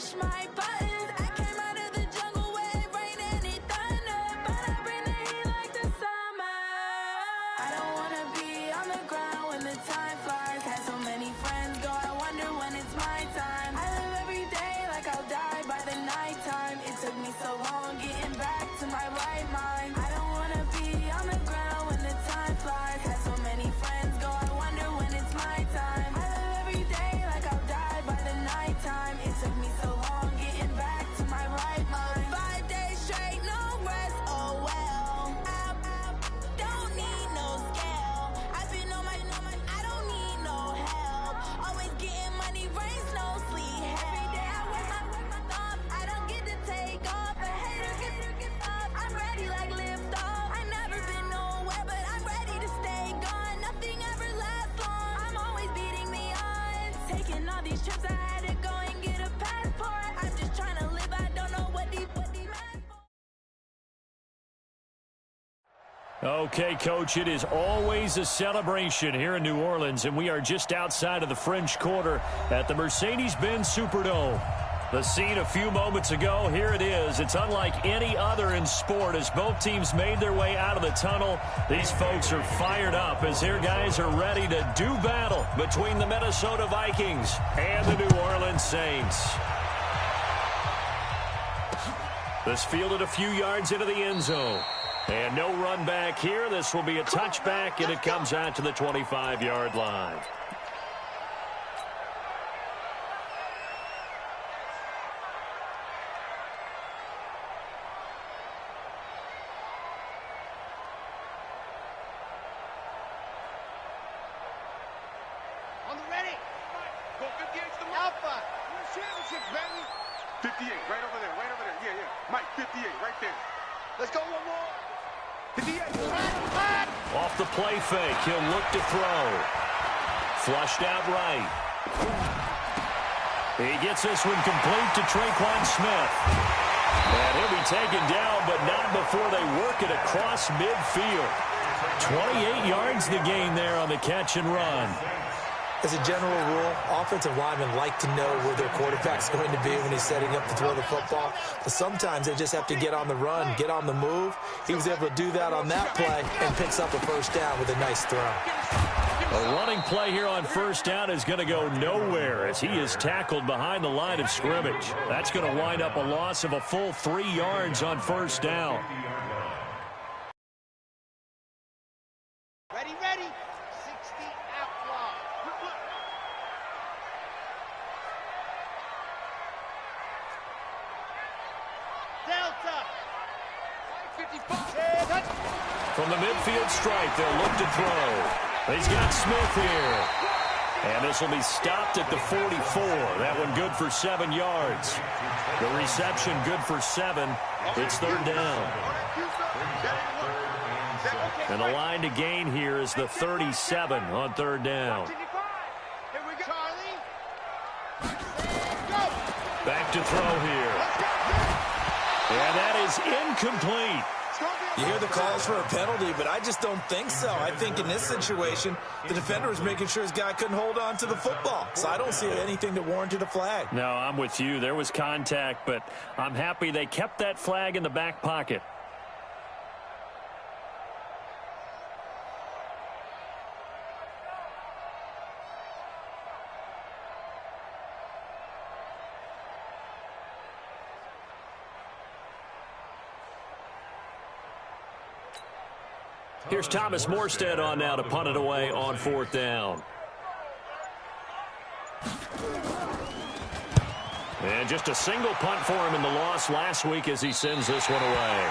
push my buttons. I came out of the jungle where it rain and it thunder, but I bring the heat like the summer. I don't wanna be on the ground when the time flies. Had so many friends go, I wonder when it's my time. I live every day like I'll die by the nighttime. It took me so long getting back to my right mind. I don't wanna be on the ground when the time flies. Had so many friends go, I wonder when it's my time. I live every day like I'll die by the nighttime. It took me so long getting back to my right mind. 5 days straight, no rest, oh well. I don't need no scale. I've been on my, I don't need no help. Always getting money, rain, snow, sleet, every day I work my thumb. I don't get to take off. A hater get up. I'm ready like lift off. I never been nowhere, but I'm ready to stay gone. Nothing ever lasts long. I'm always beating the odds. Taking all these trips, I had to go and get a passport. I'm just trying to live. I don't know what these men for. Okay, Coach, it is always a celebration here in New Orleans, and we are just outside of the French Quarter at the Mercedes-Benz Superdome. The scene a few moments ago, here it is. It's unlike any other in sport as both teams made their way out of the tunnel. These folks are fired up as their guys are ready to do battle between the Minnesota Vikings and the New Orleans Saints. This fielded a few yards into the end zone. And no run back here. This will be a touchback, and it comes out to the 25-yard line. On the ready. Go 58's the Alpha. Championship, baby. 58, right over there, right over there. Yeah, yeah. Mike, 58, right there. Let's go one more. 58. Off the play fake, he'll look to throw. Flushed out right. He gets this one complete to Tre'Quan Smith. And he'll be taken down, but not before they work it across midfield. 28 yards the gain there on the catch and run. As a general rule, offensive linemen like to know where their quarterback's going to be when he's setting up to throw the football. But sometimes they just have to get on the run, get on the move. He was able to do that on that play and picks up a first down with a nice throw. A running play here on first down is going to go nowhere as he is tackled behind the line of scrimmage. That's going to wind up a loss of a full 3 yards on first down. Ready, ready. 60 out wide. Delta. 55. From the midfield stripe, they'll look to throw. He's got Smith here. And this will be stopped at the 44. That one good for 7 yards. The reception good for 7. It's third down. And the line to gain here is the 37 on third down. Here we go. Charlie. Back to throw here. And that is incomplete. You hear the calls for a penalty, but I just don't think so. I think in this situation, the defender was making sure his guy couldn't hold on to the football. So I don't see anything that warranted a flag. No, I'm with you. There was contact, but I'm happy they kept that flag in the back pocket. Here's Thomas Morstead on now to punt it away on fourth down. And just a single punt for him in the loss last week as he sends this one away.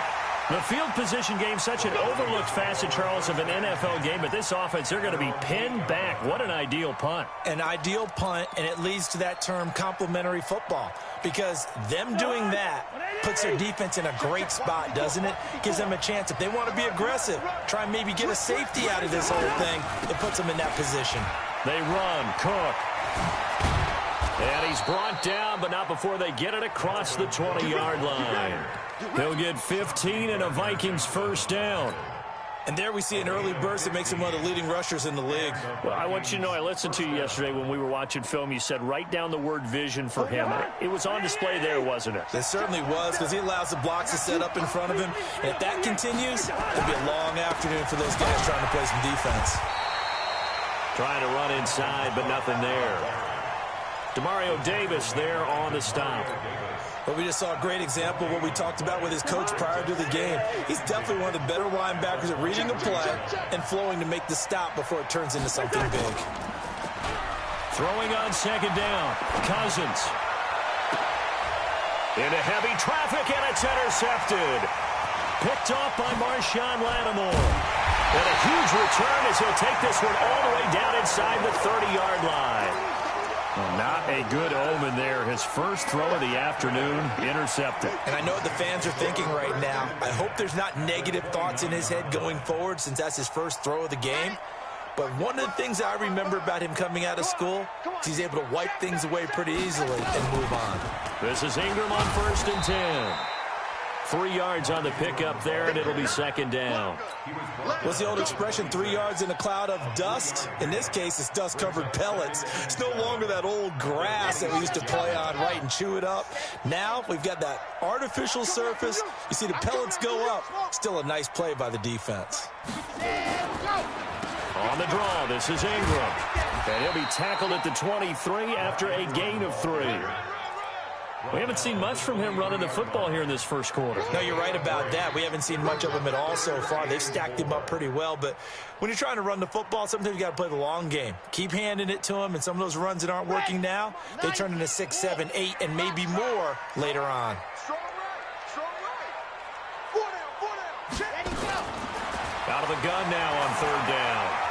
The field position game, such an overlooked facet, Charles, of an NFL game, but this offense, they're going to be pinned back. What an ideal punt. An ideal punt, and it leads to that term complementary football, because them doing that puts their defense in a great spot, doesn't it? Gives them a chance. If they want to be aggressive, try and maybe get a safety out of this whole thing, it puts them in that position. They run. Cook. And he's brought down, but not before they get it across the 20-yard line. He'll get 15 and a Vikings first down. And there we see an early burst that makes him one of the leading rushers in the league. Well, I want you to know, I listened to you yesterday when we were watching film. You said write down the word vision for him. It was on display there, wasn't it? It certainly was, because he allows the blocks to set up in front of him. And if that continues, it'll be a long afternoon for those guys trying to play some defense. Trying to run inside, but nothing there. Demario Davis there on the stop. But we just saw a great example of what we talked about with his coach prior to the game. He's definitely one of the better linebackers at reading a play and flowing to make the stop before it turns into something big. Throwing on second down. Cousins. Into heavy traffic, and it's intercepted. Picked off by Marshawn Lattimore. And a huge return as he'll take this one all the way down inside the 30-yard line. Well, not a good omen there. His first throw of the afternoon, intercepted. And I know what the fans are thinking right now. I hope there's not negative thoughts in his head going forward since that's his first throw of the game. But one of the things I remember about him coming out of school is he's able to wipe things away pretty easily and move on. This is Ingram on 1st and 10. 3 yards on the pickup there, and it'll be second down. What's the old expression, 3 yards in a cloud of dust? In this case, it's dust-covered pellets. It's no longer that old grass that we used to play on, right, and chew it up. Now we've got that artificial surface. You see the pellets go up. Still a nice play by the defense. On the draw, this is Ingram. And he'll be tackled at the 23 after a gain of 3. We haven't seen much from him running the football here in this first quarter. No, you're right about that. We haven't seen much of him at all so far. They've stacked him up pretty well, but when you're trying to run the football, sometimes you got to play the long game. Keep handing it to him, and some of those runs that aren't working now, they turn into 6, 7, 8, and maybe more later on. Out of the gun now on 3rd down.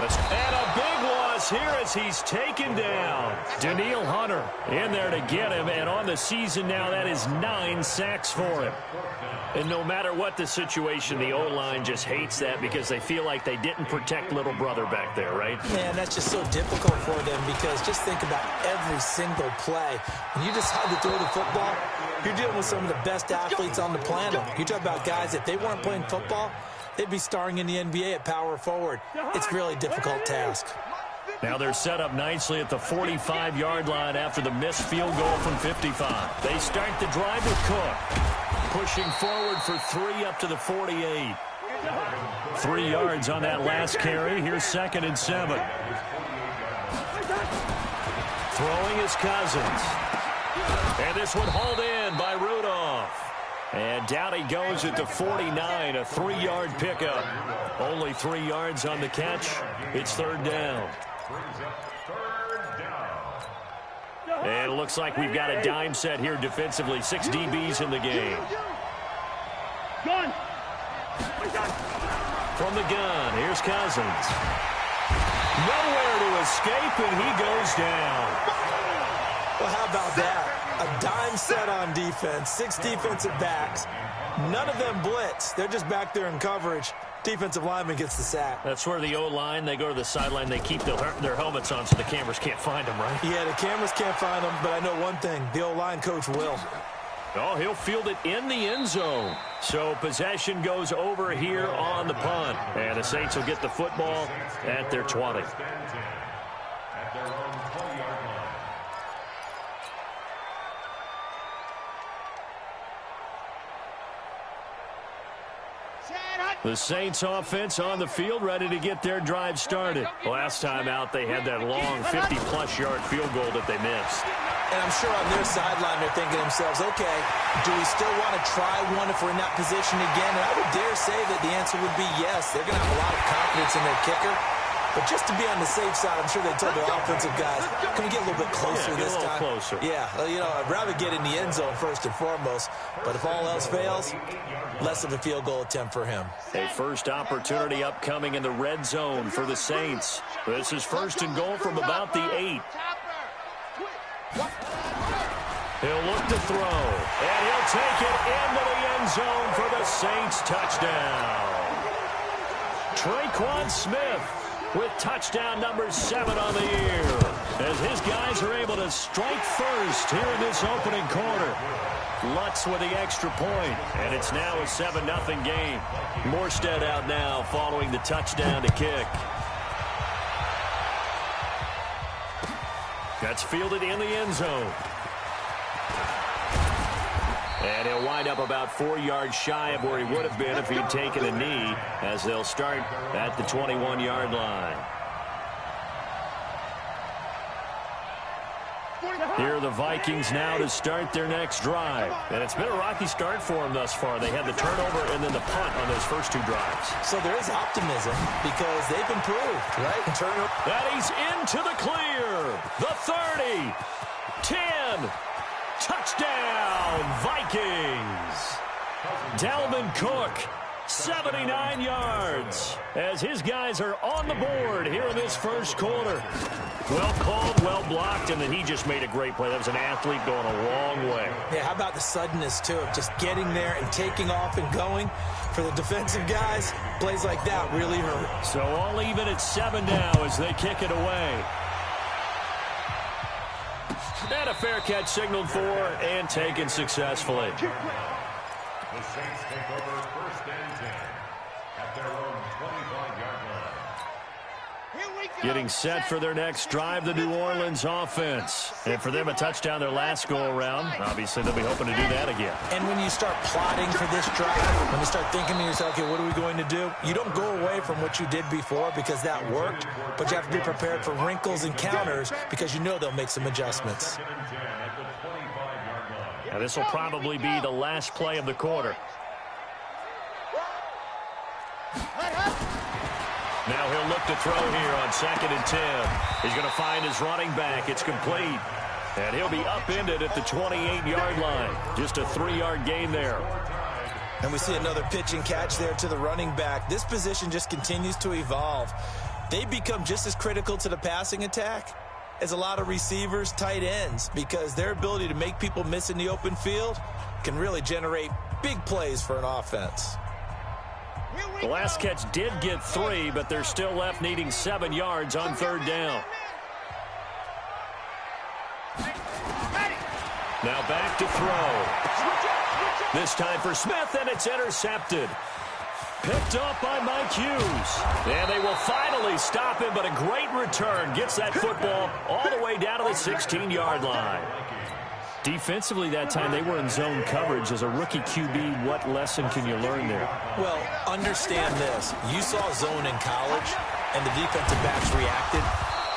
And a big loss here as he's taken down. Danielle Hunter in there to get him, and on the season now, that is 9 sacks for him. And no matter what the situation, the O-line just hates that because they feel like they didn't protect little brother back there, right? Man, that's just so difficult for them because just think about every single play. When you decide to throw the football, you're dealing with some of the best athletes on the planet. You talk about guys, if they weren't playing football, they'd be starring in the NBA at power forward. It's a really difficult task. Now they're set up nicely at the 45-yard line after the missed field goal from 55. They start the drive with Cook. Pushing forward for 3 up to the 48. 3 yards on that last carry. Here's 2nd and 7. Throwing is Cousins. And this one hauled in by Rudolph. And down he goes at the 49, a 3-yard pickup. Only 3 yards on the catch. It's 3rd down. And it looks like we've got a dime set here defensively. 6 DBs in the game. From the gun, here's Cousins. Nowhere to escape, and he goes down. Well, how about that? A dime set on defense, 6 defensive backs. None of them blitz. They're just back there in coverage. Defensive lineman gets the sack. That's where the O-line, they go to the sideline, they keep their helmets on so the cameras can't find them, right? Yeah, the cameras can't find them, but I know one thing. The O-line coach will. Oh, he'll field it in the end zone. So possession goes over here on the punt. And the Saints will get the football at their 20. The Saints offense on the field, ready to get their drive started. Last time out, they had that long 50-plus yard field goal that they missed. And I'm sure on their sideline, they're thinking to themselves, okay, do we still want to try one if we're in that position again? And I would dare say that the answer would be yes. They're going to have a lot of confidence in their kicker. But just to be on the safe side, I'm sure they told their offensive guys, can we get a little bit closer this time? Closer. Yeah, you know, I'd rather get in the end zone first and foremost. But if all else fails, less of a field goal attempt for him. A first opportunity upcoming in the red zone for the Saints. This is 1st and goal from about the 8. He'll look to throw, and he'll take it into the end zone for the Saints touchdown. Traquan Smith with touchdown number 7 on the year. as his guys are able to strike first here in this opening quarter. Lutz with the extra point, and it's now a 7-0 game. Morstead out now following the touchdown to kick. That's fielded in the end zone. And he'll wind up about 4 yards shy of where he would have been if he'd taken a knee, as they'll start at the 21-yard line. Here are the Vikings now to start their next drive. And it's been a rocky start for them thus far. They had the turnover and then the punt on those first 2 drives. So there is optimism because they've improved, right? That he's into the clear. The 30. 10. Touchdown, Vikings. Dalvin Cook, 79 yards, as his guys are on the board here in this first quarter. Well called, well blocked, and then he just made a great play. That was an athlete going a long way. Yeah, how about the suddenness, too, of just getting there and taking off and going? For the defensive guys, plays like that really hurt. So all even at 7 now as they kick it away. And a fair catch signaled for and taken successfully. The Saints take over 1st and 10 at their own 25-yard line. Getting set for their next drive, the New Orleans offense. And for them, a touchdown their last go-around. Obviously, they'll be hoping to do that again. And when you start plotting for this drive, when you start thinking to yourself, okay, what are we going to do? You don't go away from what you did before because that worked, but you have to be prepared for wrinkles and counters because you know they'll make some adjustments. Now, this will probably be the last play of the quarter. Now he'll look to throw here on 2nd and 10. He's going to find his running back. It's complete. And he'll be upended at the 28-yard line. Just a 3-yard gain there. And we see another pitch and catch there to the running back. This position just continues to evolve. They become just as critical to the passing attack as a lot of receivers, tight ends, because their ability to make people miss in the open field can really generate big plays for an offense. The last catch did get 3, but they're still left needing 7 yards on 3rd down. Now back to throw. This time for Smith, and it's intercepted. Picked up by Mike Hughes. And they will finally stop him, but a great return. Gets that football all the way down to the 16-yard line. Defensively that time, they were in zone coverage. As a rookie QB, what lesson can you learn there? Well, understand this. You saw zone in college, and the defensive backs reacted,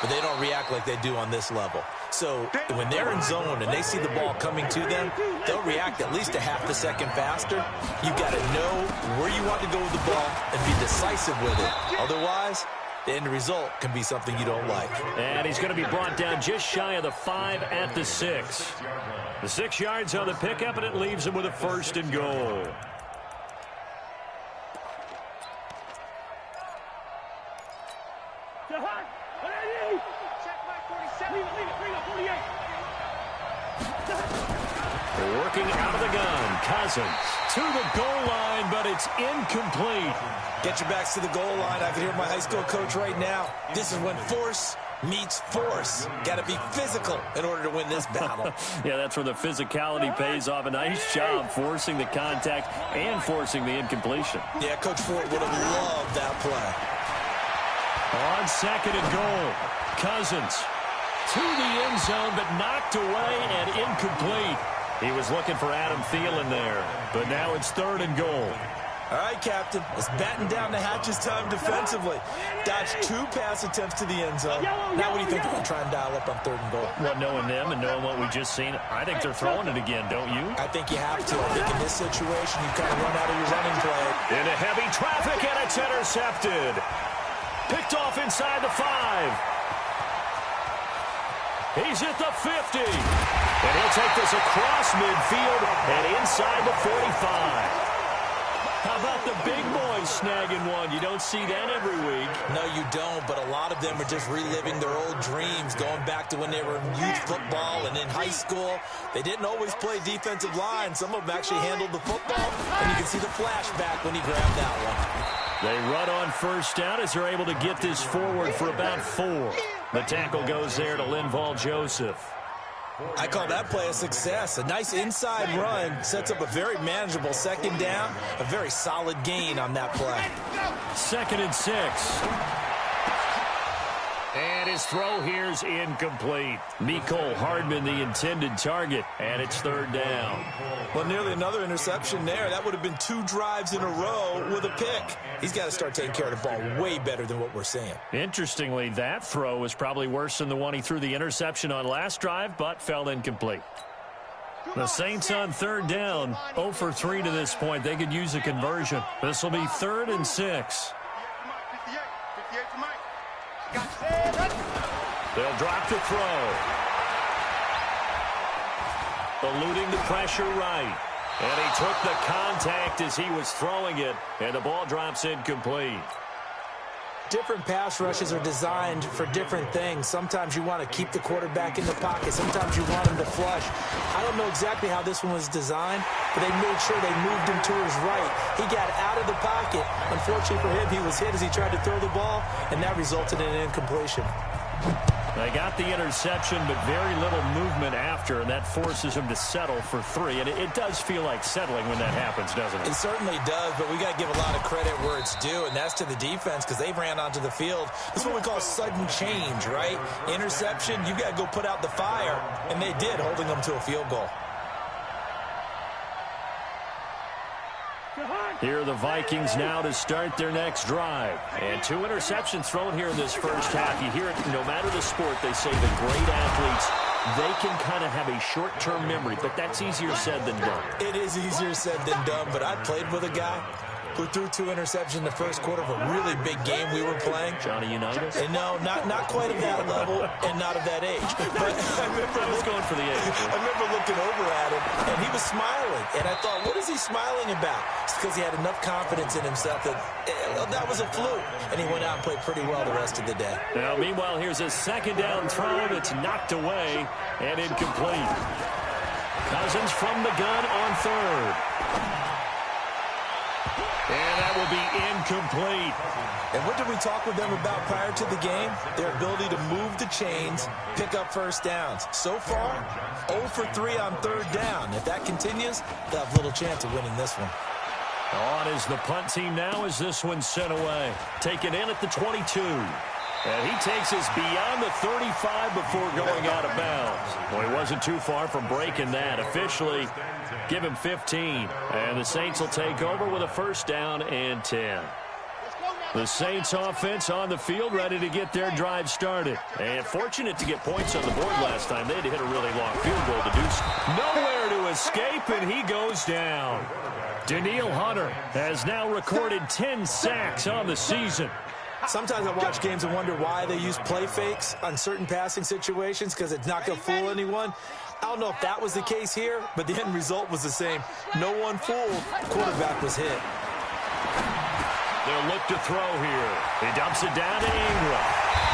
but they don't react like they do on this level. So when they're in zone and they see the ball coming to them, they'll react at least a half a second faster. You've got to know where you want to go with the ball and be decisive with it. Otherwise, the end result can be something you don't like. And he's going to be brought down just shy of the 5 at the 6. The 6 yards on the pickup, and it leaves him with a 1st and goal. They're working out of the gun. Cousins to the goal line, but it's incomplete. Get your backs to the goal line. I can hear my high school coach right now. This is when force meets force. Got to be physical in order to win this battle. Yeah, that's where the physicality pays off. A nice job forcing the contact and forcing the incompletion. Yeah, Coach Ford would have loved that play. On 2nd and goal, Cousins to the end zone, but knocked away and incomplete. He was looking for Adam Thielen there, but now it's 3rd and goal. All right, Captain, let's batten down the hatches time defensively. Dodged 2 pass attempts to the end zone. Now what do you think they're going to try and dial up on 3rd and goal? Well, knowing them and knowing what we just seen, I think they're throwing it again, don't you? I think you have to. I think in this situation, you kind of run out of your running play. Into heavy traffic, and it's intercepted. Picked off inside the 5. He's at the 50. And he'll take this across midfield and inside the 45. How about the big boys snagging one? You don't see that every week. No, you don't, but a lot of them are just reliving their old dreams, going back to when they were in youth football and in high school. They didn't always play defensive line. Some of them actually handled the football, and you can see the flashback when he grabbed that one. They run on 1st down as they're able to get this forward for about 4. The tackle goes there to Linval Joseph. I call that play a success. A nice inside run sets up a very manageable second down, a very solid gain on that play. 2nd and 6. And his throw here's incomplete. Mecole Hardman, the intended target, and it's 3rd down. Well, nearly another interception there. That would have been 2 drives in a row with a pick. He's got to start taking care of the ball way better than what we're seeing. Interestingly, that throw was probably worse than the one he threw the interception on last drive, but fell incomplete. The Saints on 3rd down, 0 for 3 to this point. They could use a conversion. This will be 3rd and 6. They'll drop the throw. Eluding the pressure right. And he took the contact as he was throwing it, and the ball drops incomplete. Different pass rushes are designed for different things. Sometimes you want to keep the quarterback in the pocket. Sometimes you want him to flush. I don't know exactly how this one was designed, but they made sure they moved him to his right. He got out of the pocket. Unfortunately for him, he was hit as he tried to throw the ball, and that resulted in an incompletion. They got the interception, but very little movement after, and that forces him to settle for 3. And it does feel like settling when that happens, doesn't it? It certainly does, but we got to give a lot of credit where it's due, and that's to the defense because they ran onto the field. This is what we call sudden change, right? Interception, you got to go put out the fire, and they did, holding them to a field goal. Here are the Vikings now to start their next drive. And 2 interceptions thrown here in this first half. You hear it, no matter the sport, they say the great athletes, they can kind of have a short-term memory, but that's easier said than done. It is easier said than done, but I played with a guy who threw 2 interceptions in the first quarter of a really big game we were playing. Johnny Unitas? And no, not quite of that level and not of that age. But I was going for the age. I remember looking over at him, and he was smiling. And I thought, what is he smiling about? It's because he had enough confidence in himself that that was a fluke. And he went out and played pretty well the rest of the day. Now, meanwhile, here's a 2nd down throw that's knocked away and incomplete. Cousins from the gun on 3rd. And that will be incomplete. And what did we talk with them about prior to the game? Their ability to move the chains, pick up first downs. So far, 0 for 3 on 3rd down. If that continues, they'll have little chance of winning this one. On is the punt team now as this one's sent away. Taken in at the 22. And he takes us beyond the 35 before going out of bounds. Well, he wasn't too far from breaking that. Officially, give him 15. And the Saints will take over with a 1st down and 10. The Saints offense on the field ready to get their drive started. And fortunate to get points on the board last time. They had to hit a really long field goal to do so. Nowhere to escape, and he goes down. Danielle Hunter has now recorded 10 sacks on the season. Sometimes I watch games and wonder why they use play fakes on certain passing situations because it's not going to fool anyone. I don't know if that was the case here, but the end result was the same. No one fooled. Quarterback was hit. They'll look to throw here. He dumps it down to Ingram.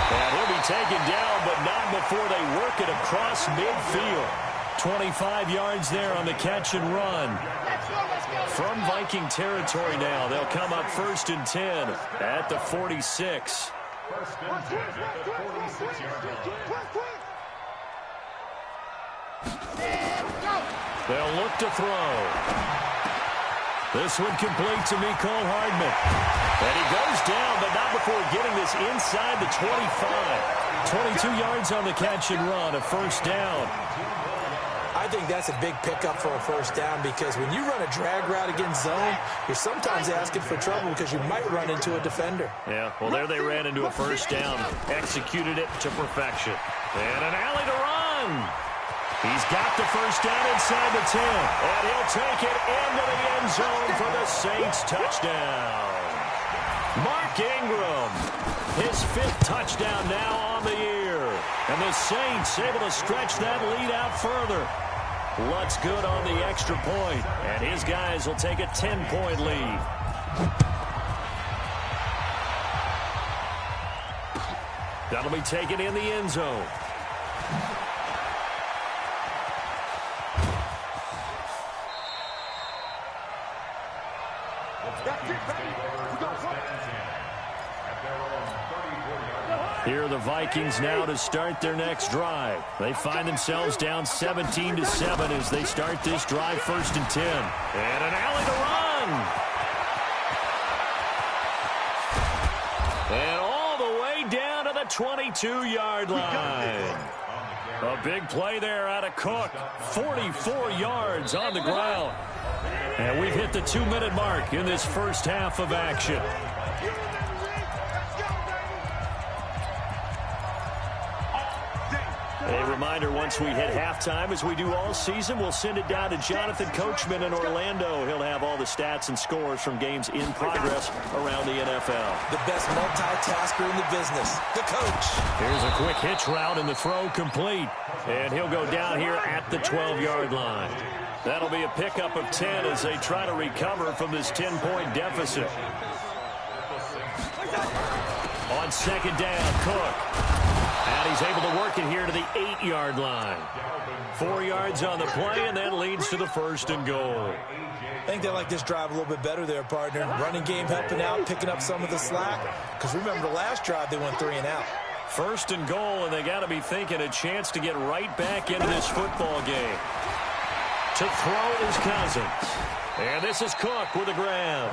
And he'll be taken down, but not before they work it across midfield. 25 yards there on the catch and run. From Viking territory now, they'll come up 1st and 10 at the 46. 1st and 10 at the 46-yard line. They'll look to throw. This one complete to Mecole Hardman. And he goes down, but not before getting this inside the 25. 22 yards on the catch and run, a 1st down. I think that's a big pickup for a 1st down because when you run a drag route against zone, you're sometimes asking for trouble because you might run into a defender. Yeah, well, there they ran into a 1st down. Executed it to perfection. And an alley to run. He's got the 1st down inside the 10. And he'll take it into the end zone for the Saints touchdown. Mark Ingram, his 5th touchdown now on the year. And the Saints able to stretch that lead out further. Lutz good on the extra point. And his guys will take a 10-point lead. That'll be taken in the end zone. Here are the Vikings now to start their next drive. They find themselves down 17-7 as they start this drive 1st and 10. And an alley to run. And all the way down to the 22-yard line. A big play there out of Cook. 44 yards on the ground. And we've hit the 2-minute mark in this first half of action. A reminder, once we hit halftime, as we do all season, we'll send it down to Jonathan Coachman in Orlando. He'll have all the stats and scores from games in progress around the NFL. The best multitasker in the business, the coach. Here's a quick hitch route, and the throw complete. And he'll go down here at the 12-yard line. That'll be a pickup of 10 as they try to recover from this 10-point deficit. On 2nd down, Cook. And he's able to work it here to the 8-yard line. 4 yards on the play, and that leads to the 1st and goal. I think they like this drive a little bit better there, partner. Running game helping out, picking up some of the slack. Because remember, the last drive, they went 3 and out. 1st and goal, and they got to be thinking a chance to get right back into this football game. To throw is Cousins. And this is Cook with a grab.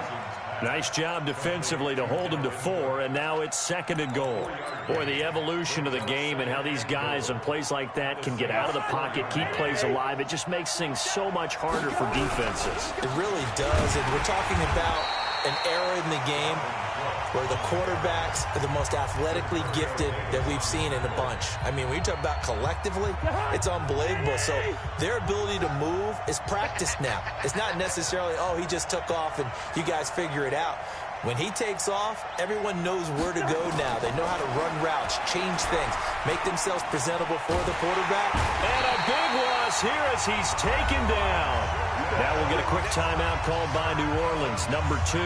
Nice job defensively to hold him to 4, and now it's 2nd and goal. Boy, the evolution of the game and how these guys on plays like that can get out of the pocket, keep plays alive, it just makes things so much harder for defenses. It really does, and we're talking about an era in the game where the quarterbacks are the most athletically gifted that we've seen in a bunch. I mean, when you talk about collectively, it's unbelievable. So their ability to move is practiced now. It's not necessarily, oh, he just took off and you guys figure it out. When he takes off, everyone knows where to go now. They know how to run routes, change things, make themselves presentable for the quarterback. And a big loss here as he's taken down. Now we'll get a quick timeout called by New Orleans, number 2.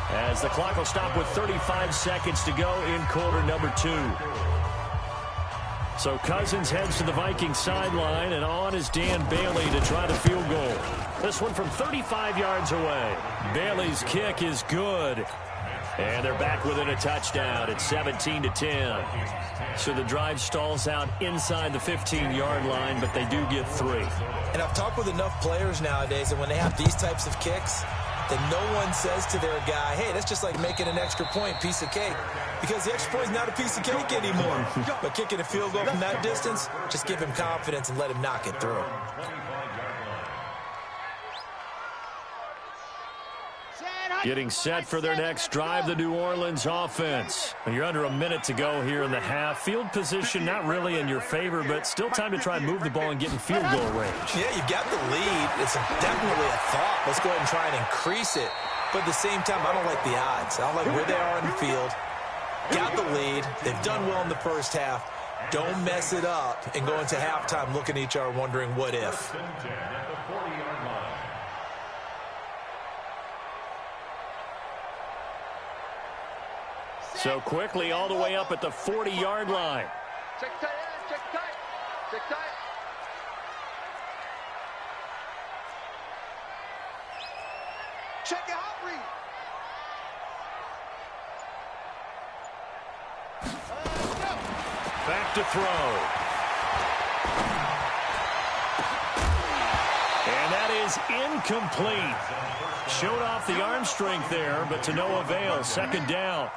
As the clock will stop with 35 seconds to go in quarter number 2. So Cousins heads to the Vikings sideline, and on is Dan Bailey to try the field goal. This one from 35 yards away. Bailey's kick is good. And they're back within a touchdown at 17-10. So the drive stalls out inside the 15-yard line, but they do get 3. And I've talked with enough players nowadays that when they have these types of kicks, then no one says to their guy, hey, that's just like making an extra point, piece of cake. Because the extra point is not a piece of cake anymore. But kicking a field goal from that distance, just give him confidence and let him knock it through. Getting set for their next drive, the New Orleans offense. You're under a minute to go here in the half. Field position not really in your favor, but still time to try and move the ball and get in field goal range. Yeah, you've got the lead. It's definitely a thought. Let's go ahead and try and increase it. But at the same time, I don't like the odds. I don't like where they are on the field. Got the lead. They've done well in the first half. Don't mess it up and go into halftime looking at each other wondering what if. So quickly all the way up at the 40-yard line. Check tight, check tight, check tight. Check your hot read. Back to throw. And that is incomplete. Showed off the arm strength there, but to no avail. 2nd down.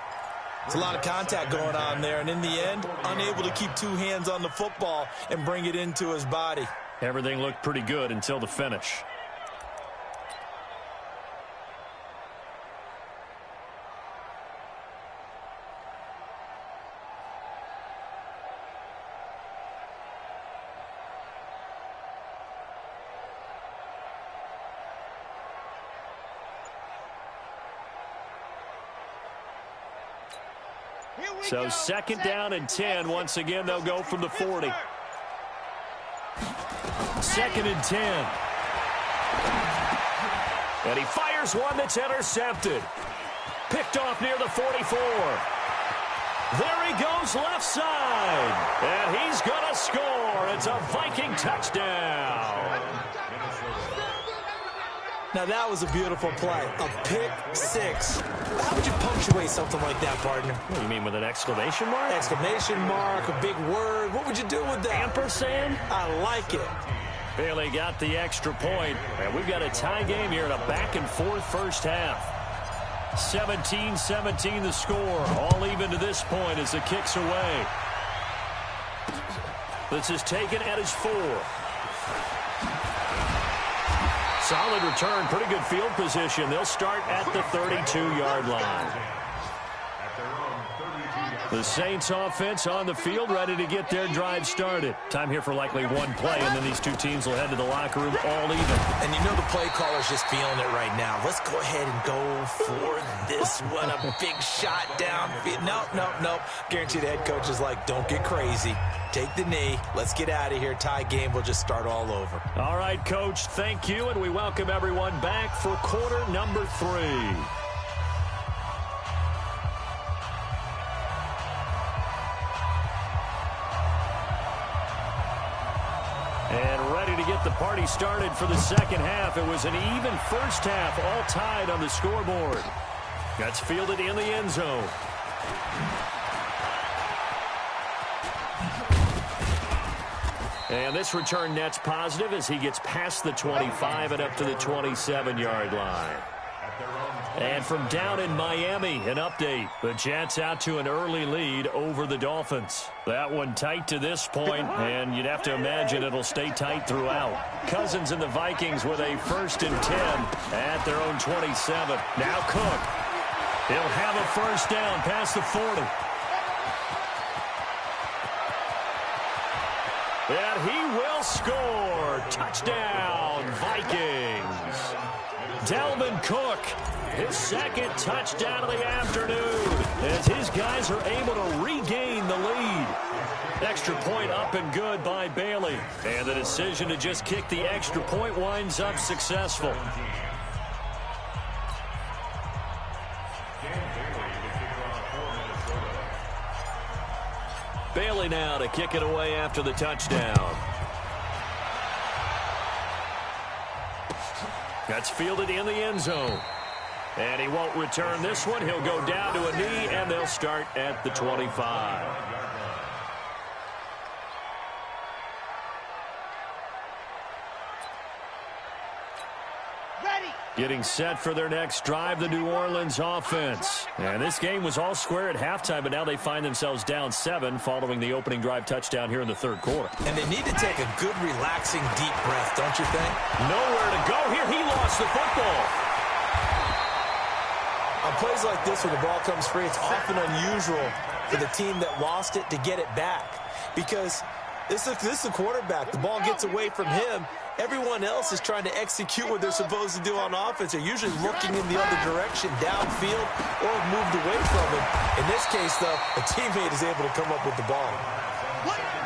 There's a lot of contact going on there, and in the end, unable to keep 2 hands on the football and bring it into his body. Everything looked pretty good until the finish. So 2nd down and 10. Once again, they'll go from the 40. 2nd and 10. And he fires one that's intercepted. Picked off near the 44. There he goes left side. And he's going to score. It's a Viking touchdown. Now, that was a beautiful play. A pick six. How would you punctuate something like that, partner? What do you mean, with an exclamation mark? Exclamation mark, a big word. What would you do with that? Ampersand? I like it. Bailey got the extra point, and we've got a tie game here in a back-and-forth first half. 17-17 the score, all even to this point as the kick's away. This is taken at his 4. Solid return, pretty good field position. They'll start at the 32-yard line. The Saints offense on the field, ready to get their drive started. Time here for likely one play, and then these two teams will head to the locker room all even. And you know the play caller's just feeling it right now. Let's go ahead and go for this one. A big shot downfield. Nope. Guarantee the head coach is like, don't get crazy. Take the knee. Let's get out of here. Tie game. We'll just start all over. All right, Coach, thank you, and we welcome everyone back for quarter number 3. And ready to get the party started for the second half. It was an even first half, all tied on the scoreboard. That's fielded in the end zone. And this return net's positive as he gets past the 25 and up to the 27-yard line. And from down in Miami, an update. The Jets out to an early lead over the Dolphins. That one tight to this point, and you'd have to imagine it'll stay tight throughout. Cousins and the Vikings with a 1st and 10 at their own 27. Now Cook. He'll have a first down past the 40. And he will score. Touchdown, Vikings. Dalvin Cook, his second touchdown of the afternoon, as his guys are able to regain the lead. Extra point up and good by Bailey. And the decision to just kick the extra point winds up successful. Bailey now to kick it away after the touchdown. That's fielded in the end zone. And he won't return this one. He'll go down to a knee, and they'll start at the 25. Getting set for their next drive, the New Orleans offense. And this game was all square at halftime, but now they find themselves down 7 following the opening drive touchdown here in the third quarter. And they need to take a good, relaxing, deep breath, don't you think? Nowhere to go here. He lost the football. On plays like this where the ball comes free, it's often unusual for the team that lost it to get it back. Because this is the quarterback. The ball gets away from him. Everyone else is trying to execute what they're supposed to do on offense. They're usually looking in the other direction, downfield, or moved away from him. In this case, though, a teammate is able to come up with the ball.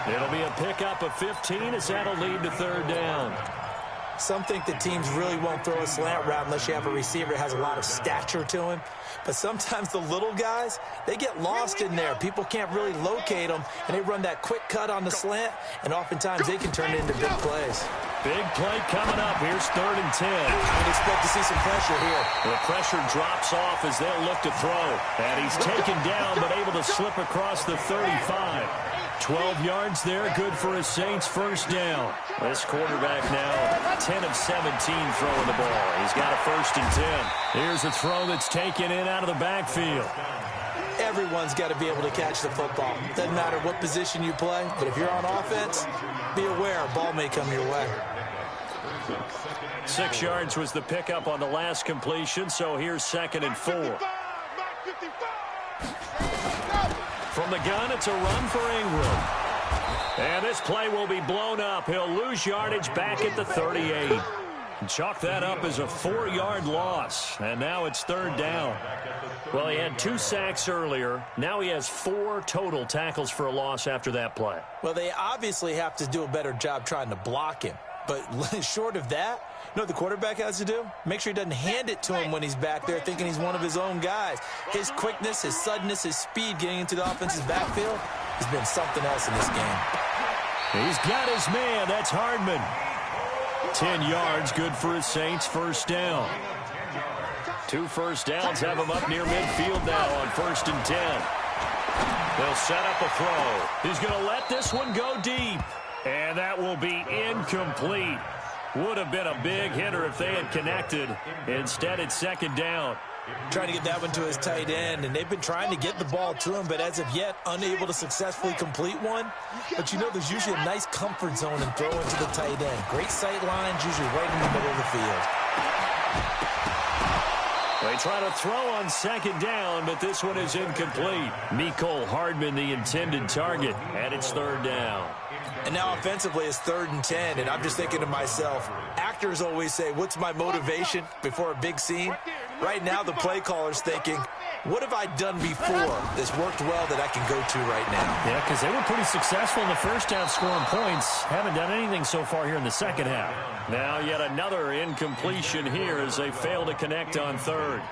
It'll be a pickup of 15 as that'll lead to third down. Some think that teams really won't throw a slant route unless you have a receiver that has a lot of stature to him. But sometimes the little guys, they get lost in there. People can't really locate them, and they run that quick cut on the slant, and oftentimes they can turn it into big plays. Big play coming up. Here's 3rd and 10. I would expect to see some pressure here. The pressure drops off as they'll look to throw. And he's taken down but able to slip across the 35. 12 yards there, good for a Saints first down. This quarterback now 10 of 17 throwing the ball. He's got a 1st and 10. Here's a throw that's taken in out of the backfield. Everyone's got to be able to catch the football. Doesn't matter what position you play, but if you're on offense, be aware a ball may come your way. 6 yards was the pickup on the last completion, so here's 2nd and 4. From the gun, it's a run for Ingram. And this play will be blown up. He'll lose yardage back at the 38. Chalk that up as a 4-yard loss. And now it's 3rd down. Well, he had 2 sacks earlier. Now he has 4 total tackles for a loss after that play. Well, they obviously have to do a better job trying to block him. But short of that, you know what the quarterback has to do? Make sure he doesn't hand it to him when he's back there thinking he's one of his own guys. His quickness, his suddenness, his speed getting into the offensive backfield has been something else in this game. He's got his man. That's Hardman. 10 yards, good for a Saints first down. 2 first downs have him up near midfield now on 1st and 10. They'll set up a throw. He's going to let this one go deep. And that will be incomplete. Would have been a big hitter if they had connected. Instead, it's 2nd down. Trying to get that one to his tight end, and they've been trying to get the ball to him, but as of yet, unable to successfully complete one. But you know there's usually a nice comfort zone in throwing to the tight end. Great sight lines, usually right in the middle of the field. They try to throw on 2nd down, but this one is incomplete. Mecole Hardman, the intended target, and it's 3rd down. And now offensively it's 3rd and 10, and I'm just thinking to myself, actors always say, what's my motivation before a big scene? Right now the play caller's thinking, what have I done before that's worked well that I can go to right now? Yeah, because they were pretty successful in the first half scoring points. Haven't done anything so far here in the second half. Now yet another incompletion here as they fail to connect on 3rd.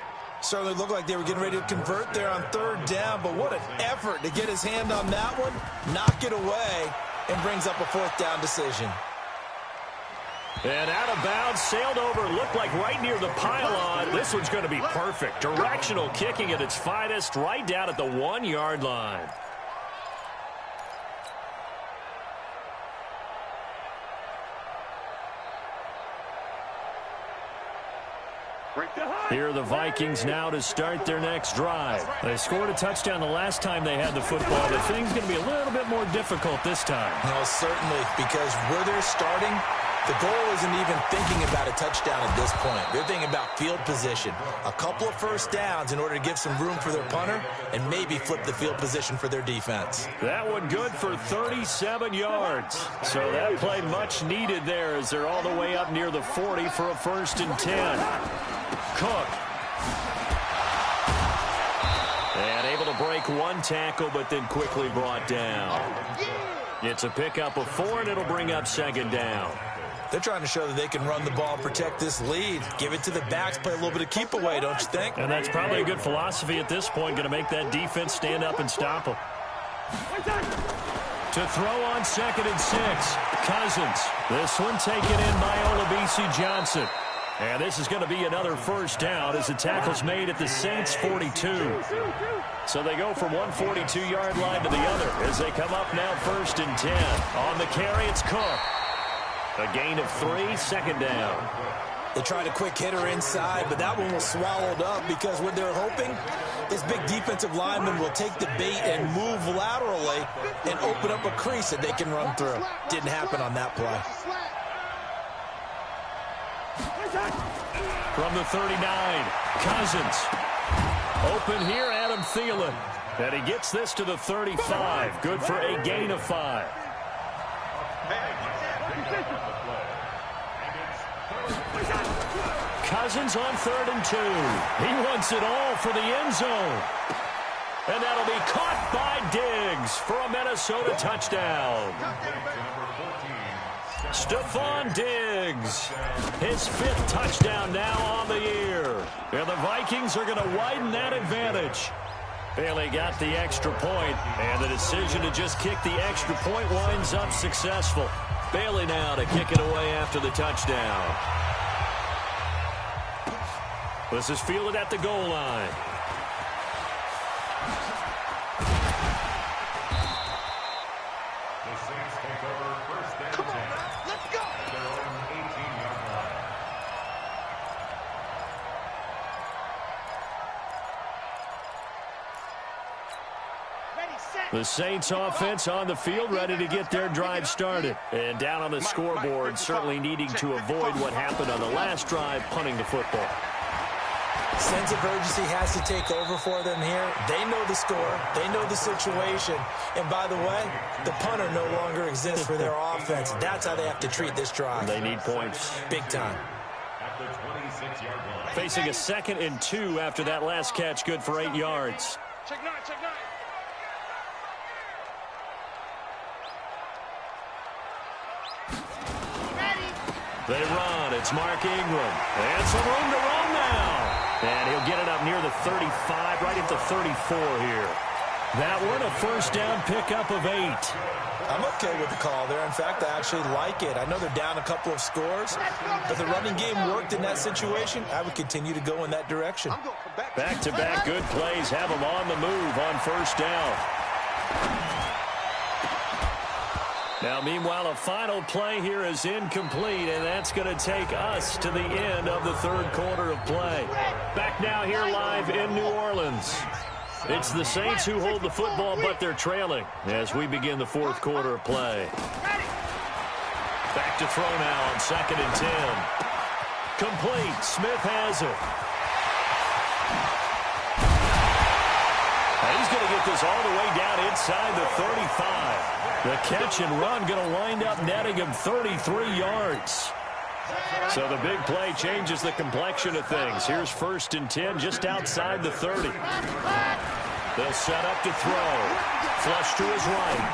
Certainly looked like they were getting ready to convert there on 3rd down, but what an effort to get his hand on that one, knock it away, and brings up a 4th down decision. And out of bounds, sailed over, looked like right near the pylon. This one's going to be perfect. Directional kicking at its finest, right down at the 1-yard line. Here are the Vikings now to start their next drive. They scored a touchdown the last time they had the football. The thing's going to be a little bit more difficult this time. No, certainly, because where they're starting, the goal isn't even thinking about a touchdown at this point. They're thinking about field position. A couple of first downs in order to give some room for their punter and maybe flip the field position for their defense. That one good for 37 yards. So that play much needed there as they're all the way up near the 40 for a 1st and 10. Cook. And able to break one tackle, but then quickly brought down. It's a pickup of 4, and it'll bring up 2nd down. They're trying to show that they can run the ball, protect this lead, give it to the backs, play a little bit of keep away, don't you think? And that's probably a good philosophy at this point, going to make that defense stand up and stop them. To throw on 2nd and 6, Cousins. This one taken in by Olabisi Johnson. And this is going to be another 1st down as the tackle's made at the Saints 42. So they go from one 42-yard line to the other as they come up now 1st and 10. On the carry, it's Cook. A gain of 3, 2nd down. They tried a quick hitter inside, but that one was swallowed up because what they're hoping, this big defensive lineman will take the bait and move laterally and open up a crease that they can run through. Didn't happen on that play. From the 39, Cousins. Open here, Adam Thielen. And he gets this to the 35. Good for a gain of 5. Cousins on 3rd and 2. He wants it all for the end zone. And that'll be caught by Diggs for a Minnesota touchdown. Stephon Diggs, his 5th touchdown now on the year. And the Vikings are going to widen that advantage. Bailey got the extra point, and the decision to just kick the extra point winds up successful. Bailey now to kick it away after the touchdown. This is fielded at the goal line. The Saints take over 1st and 10. Let's go. At their own 18-yard line. The Saints offense on the field ready to get their drive started. And down on the scoreboard, certainly needing to avoid what happened on the last drive, punting the football. Sense of urgency has to take over for them here. They know the score. They know the situation. And by the way, the punter no longer exists for their offense. That's how they have to treat this drive. They need points. Big time. At the 26-yard line. Facing a 2nd and 2 after that last catch, good for 8 yards. Check 9, check 9. They run. It's Mark Ingram. And some room to run now. And he'll get it up near the 35, right at the 34 here. That one, a 1st down pickup of 8. I'm okay with the call there. In fact, I actually like it. I know they're down a couple of scores, but the running game worked in that situation. I would continue to go in that direction. Back-to-back good plays have them on the move on first down. Now, meanwhile, a final play here is incomplete, and that's going to take us to the end of the third quarter of play. Back now here live in New Orleans. It's the Saints who hold the football, but they're trailing as we begin the fourth quarter of play. Back to throw now on 2nd and 10. Complete. Smith has it. He's going to get this all the way down inside the 35. The catch and run going to wind up netting him 33 yards. So the big play changes the complexion of things. Here's 1st and 10 just outside the 30. They'll set up to throw. Flush to his right.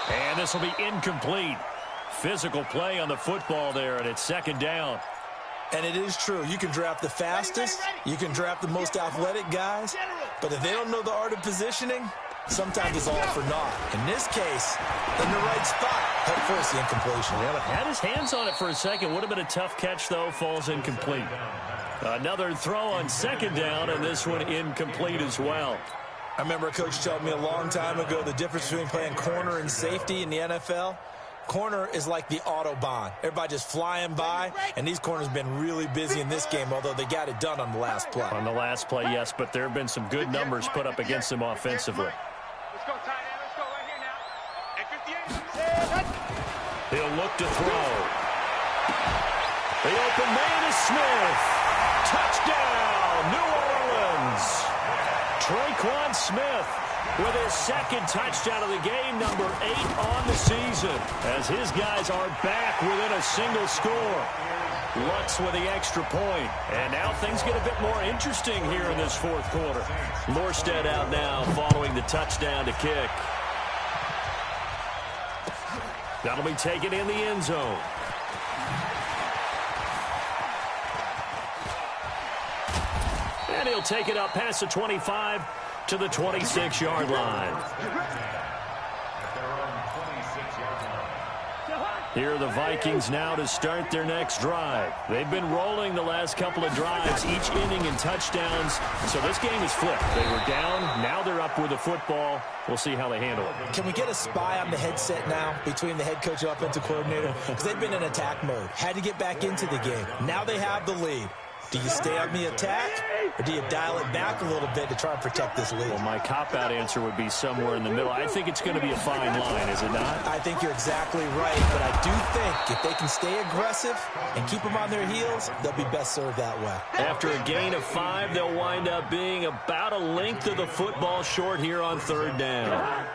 And this will be incomplete. Physical play on the football there, and it's 2nd down. And it is true. You can draft the fastest. You can draft the most athletic guys. But if they don't know the art of positioning, sometimes it's all for naught. In this case, in the right spot, help force the incompletion. Yeah, but had his hands on it for a second. Would have been a tough catch, though. Falls incomplete. Another throw on 2nd down, and this one incomplete as well. I remember a coach told me a long time ago the difference between playing corner and safety in the NFL. Corner is like the Autobahn. Everybody just flying by, and these corners have been really busy in this game, although they got it done on the last play. On the last play, yes, but there have been some good numbers put up against them offensively. Let's go, tight end. Let's go right here now. At 58. He'll look to throw. The open man is Smith. Touchdown, New Orleans. Traquan Smith with his 2nd touchdown of the game, number 8 on the season, as his guys are back within a single score. Lutz with the extra point. And now things get a bit more interesting here in this fourth quarter. Morstead out now following the touchdown to kick. That'll be taken in the end zone. And he'll take it up past the 25 to the 26-yard line. Here are the Vikings now to start their next drive. They've been rolling the last couple of drives, each inning in touchdowns. So this game is flipped. They were down. Now they're up with the football. We'll see how they handle it. Can we get a spy on the headset now between the head coach and offensive coordinator? Because they've been in attack mode. Had to get back into the game. Now they have the lead. Do you stay on the attack, or do you dial it back a little bit to try and protect this lead? Well, my cop-out answer would be somewhere in the middle. I think it's going to be a fine line, is it not? I think you're exactly right, but I do think if they can stay aggressive and keep them on their heels, they'll be best served that way. After a gain of 5, they'll wind up being about a length of the football short here on 3rd down.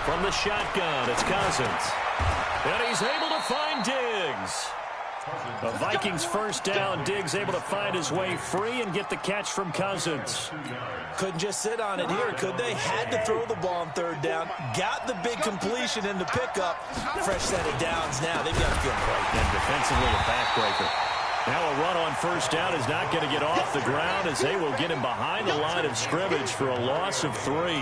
From the shotgun, it's Cousins. And he's able to find Diggs. The Vikings first down. Diggs able to find his way free and get the catch from Cousins. Couldn't just sit on it here, could they? Had to throw the ball on 3rd down. Got the big completion in the pickup. Fresh set of downs now. They've got to feel great. And defensively a backbreaker. Now a run on first down is not going to get off the ground as they will get him behind the line of scrimmage for a loss of 3.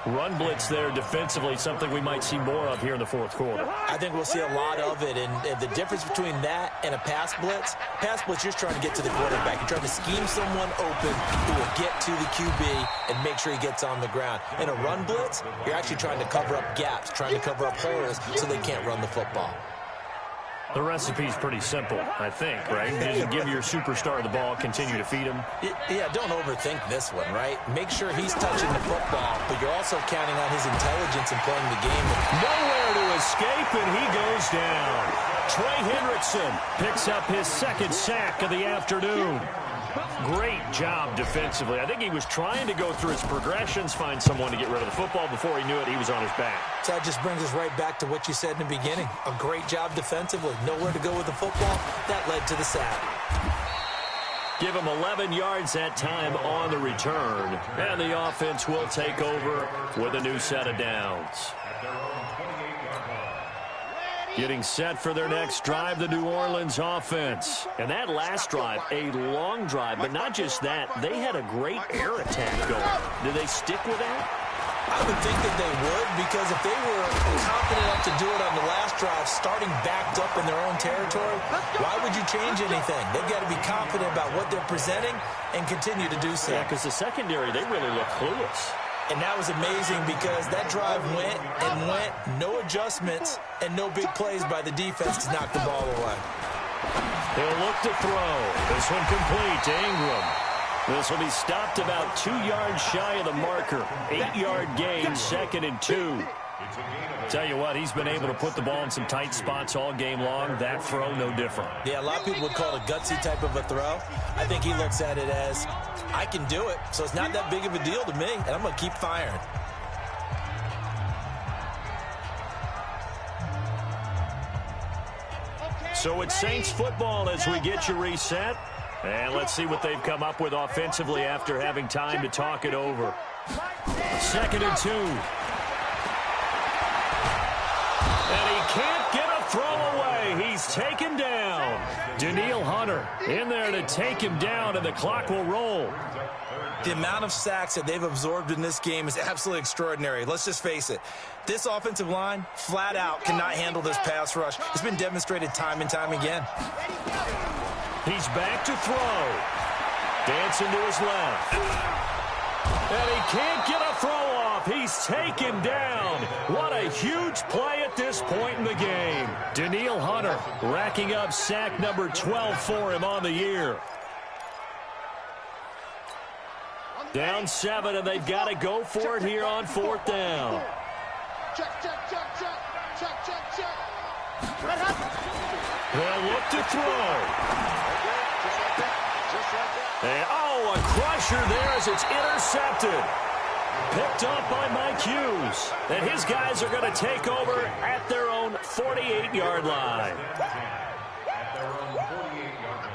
Run blitz there defensively, something we might see more of here in the fourth quarter. I think we'll see a lot of it, and the difference between that and a pass blitz, you're just trying to get to the quarterback. You're trying to scheme someone open who will get to the QB and make sure he gets on the ground. In a run blitz, you're actually trying to cover up gaps, trying to cover up holes so they can't run the football. The recipe's pretty simple, I think, right? Just give your superstar the ball, continue to feed him. Yeah, don't overthink this one, right? Make sure he's touching the football, but you're also counting on his intelligence in playing the game. Nowhere to escape, and he goes down. Trey Hendrickson picks up his 2nd sack of the afternoon. Great job defensively. I think he was trying to go through his progressions, find someone to get rid of the football. Before he knew it, he was on his back. So that just brings us right back to what you said in the beginning. A great job defensively. Nowhere to go with the football. That led to the sack. Give him 11 yards that time on the return. And the offense will take over with a new set of downs. Getting set for their next drive, the New Orleans offense. And that last drive, a long drive, but not just that. They had a great air attack going. Do they stick with that? I would think that they would, because if they were confident enough to do it on the last drive, starting backed up in their own territory, why would you change anything? They've got to be confident about what they're presenting and continue to do so. Yeah, because the secondary, they really look clueless. And that was amazing because that drive went and went, no adjustments, and no big plays by the defense to knock the ball away. He'll look to throw. This one complete to Ingram. This will be stopped about 2 yards shy of the marker. 8-yard gain, 2nd and 2. Tell you what, he's been able to put the ball in some tight spots all game long. That throw, no different. Yeah, a lot of people would call it a gutsy type of a throw. I think he looks at it as, I can do it, so it's not that big of a deal to me, and I'm going to keep firing. So it's Saints football as we get you reset. And let's see what they've come up with offensively after having time to talk it over. 2nd and 2. And he can't get a throw away. He's taken down. Danielle Hunter in there to take him down, and the clock will roll. The amount of sacks that they've absorbed in this game is absolutely extraordinary. Let's just face it. This offensive line, flat out, cannot handle this pass rush. It's been demonstrated time and time again. He's back to throw. Dancing to his left. And he can't get a throw off. He's taken down. What a huge play at this point in the game. Danielle Hunter racking up sack number 12 for him on the year. Down 7, and they've got to go for it here on 4th down. They'll look to throw. And, oh, a crusher there as it's intercepted. Picked up by Mike Hughes. And his guys are going to take over at their own 48-yard line. At their own 48-yard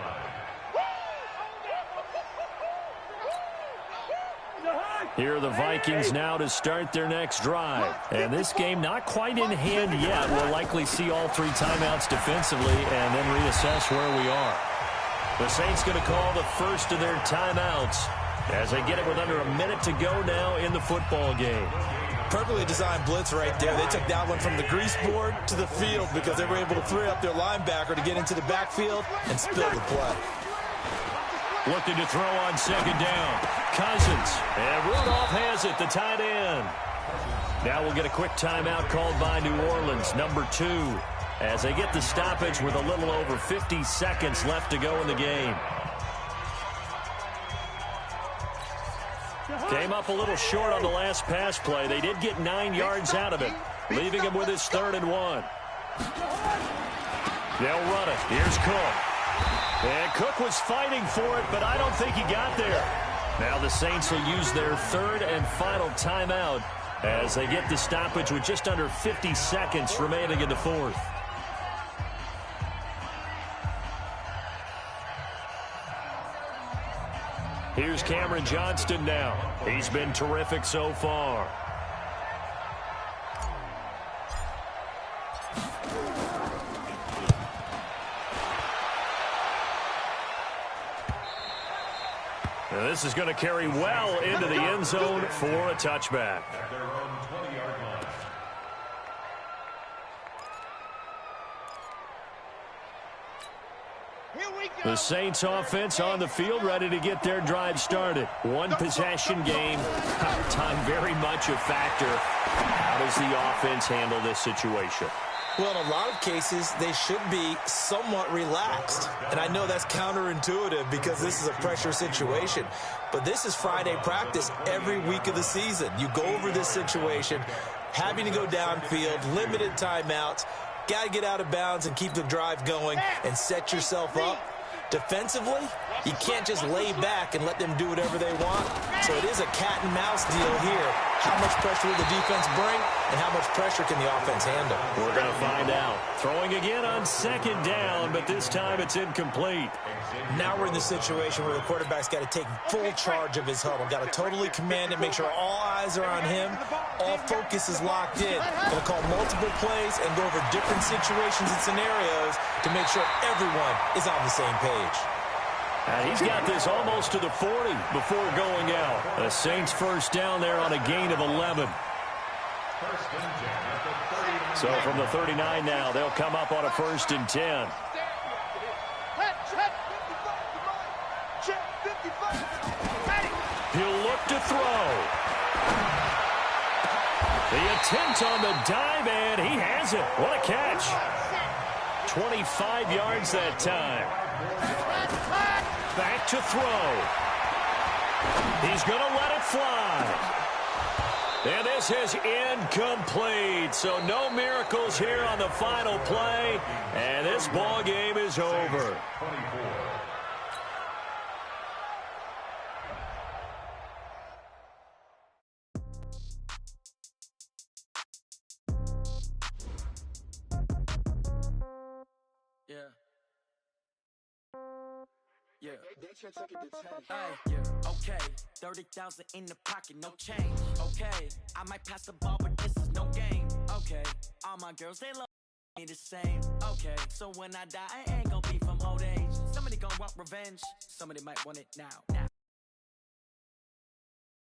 line. Here are the Vikings now to start their next drive. And this game not quite in hand yet. We'll likely see all 3 timeouts defensively and then reassess where we are. The Saints going to call the first of their timeouts as they get it with under a minute to go now in the football game. Perfectly designed blitz right there. They took that one from the grease board to the field because they were able to free up their linebacker to get into the backfield and spill the play. Looking to throw on 2nd down. Cousins. And Rudolph has it, the tight end. Now we'll get a quick timeout called by New Orleans, number 2. As they get the stoppage with a little over 50 seconds left to go in the game. Came up a little short on the last pass play. They did get 9 yards out of it, leaving him with his 3rd and 1. They'll run it. Here's Cook. And Cook was fighting for it, but I don't think he got there. Now the Saints will use their 3rd and final timeout as they get the stoppage with just under 50 seconds remaining in the 4th. Here's Cameron Johnston now. He's been terrific so far. And this is going to carry well into the end zone for a touchback. At their own 20-yard line. The Saints offense on the field ready to get their drive started. One possession game. Time very much a factor. How does the offense handle this situation? Well, in a lot of cases, they should be somewhat relaxed. And I know that's counterintuitive because this is a pressure situation. But this is Friday practice every week of the season. You go over this situation, having to go downfield, limited timeouts, got to get out of bounds and keep the drive going and set yourself up. Defensively, you can't just lay back and let them do whatever they want. So it is a cat and mouse deal here How much pressure will the defense bring, and how much pressure can the offense handle? We're going to find out. Throwing again on second down, but this time it's incomplete. Now we're in the situation where the quarterback's got to take full charge of his huddle. Got to totally command it, make sure all eyes are on him. All focus is locked in. Going to call multiple plays and go over different situations and scenarios to make sure everyone is on the same page. And he's got this almost to the 40 before going out. The Saints first down there on a gain of 11. So from the 39 now, they'll come up on a 1st and 10. He'll look to throw. The attempt on the dive, and he has it. What a catch. 25 yards that time. Back to throw. He's going to let it fly. And this is incomplete. So no miracles here on the final play. And this ball game is over. Yeah. Hey, yeah. Okay. 30,000 in the pocket, no change. Okay. I might pass the ball, but this is no game. Okay. All my girls, they love me the same. Okay. So when I die, I ain't gonna be from old age. Somebody gonna want revenge. Somebody might want it now.